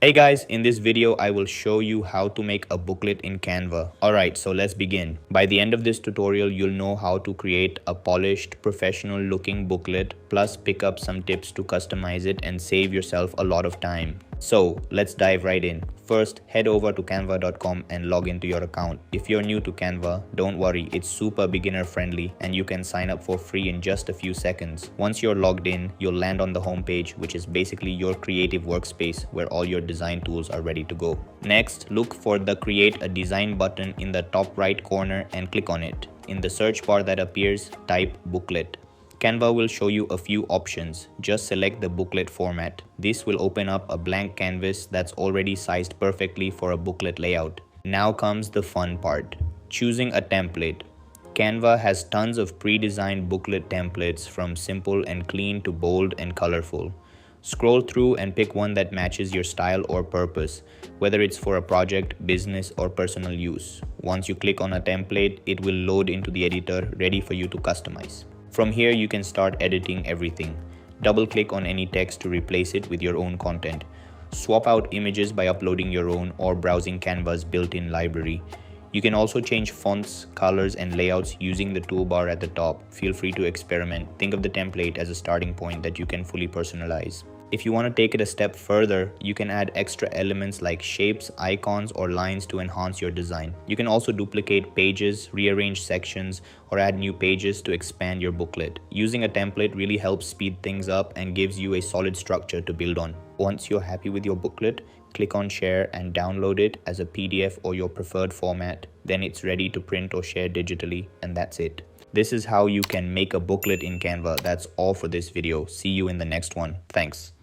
Hey guys, in this video I will show you how to make a booklet in Canva. Alright, so let's begin. By the end of this tutorial, you'll know how to create a polished, professional looking booklet, plus pick up some tips to customize it and save yourself a lot of time. So let's dive right in. First, head over to canva.com and log into your account. If you're new to Canva, don't worry, it's super beginner friendly and you can sign up for free in just a few seconds. Once you're logged in, you'll land on the home page, which is basically your creative workspace where all your design tools are ready to go. Next, look for the Create a Design button in the top right corner and click on it. In the search bar that appears, type Booklet. Canva will show you a few options. Just select the booklet format. This will open up a blank canvas that's already sized perfectly for a booklet layout. Now comes the fun part, choosing a template. Canva has tons of pre-designed booklet templates from simple and clean to bold and colorful. Scroll through and pick one that matches your style or purpose, whether it's for a project, business, or personal use. Once you click on a template, it will load into the editor, ready for you to customize. From here, you can start editing everything. Double-click on any text to replace it with your own content. Swap out images by uploading your own or browsing Canva's built-in library. You can also change fonts, colors, and layouts using the toolbar at the top. Feel free to experiment. Think of the template as a starting point that you can fully personalize. If you want to take it a step further, you can add extra elements like shapes, icons, or lines to enhance your design. You can also duplicate pages, rearrange sections, or add new pages to expand your booklet. Using a template really helps speed things up and gives you a solid structure to build on. Once you're happy with your booklet, click on Share and download it as a PDF or your preferred format. Then it's ready to print or share digitally, and that's it. This is how you can make a booklet in Canva. That's all for this video. See you in the next one. Thanks.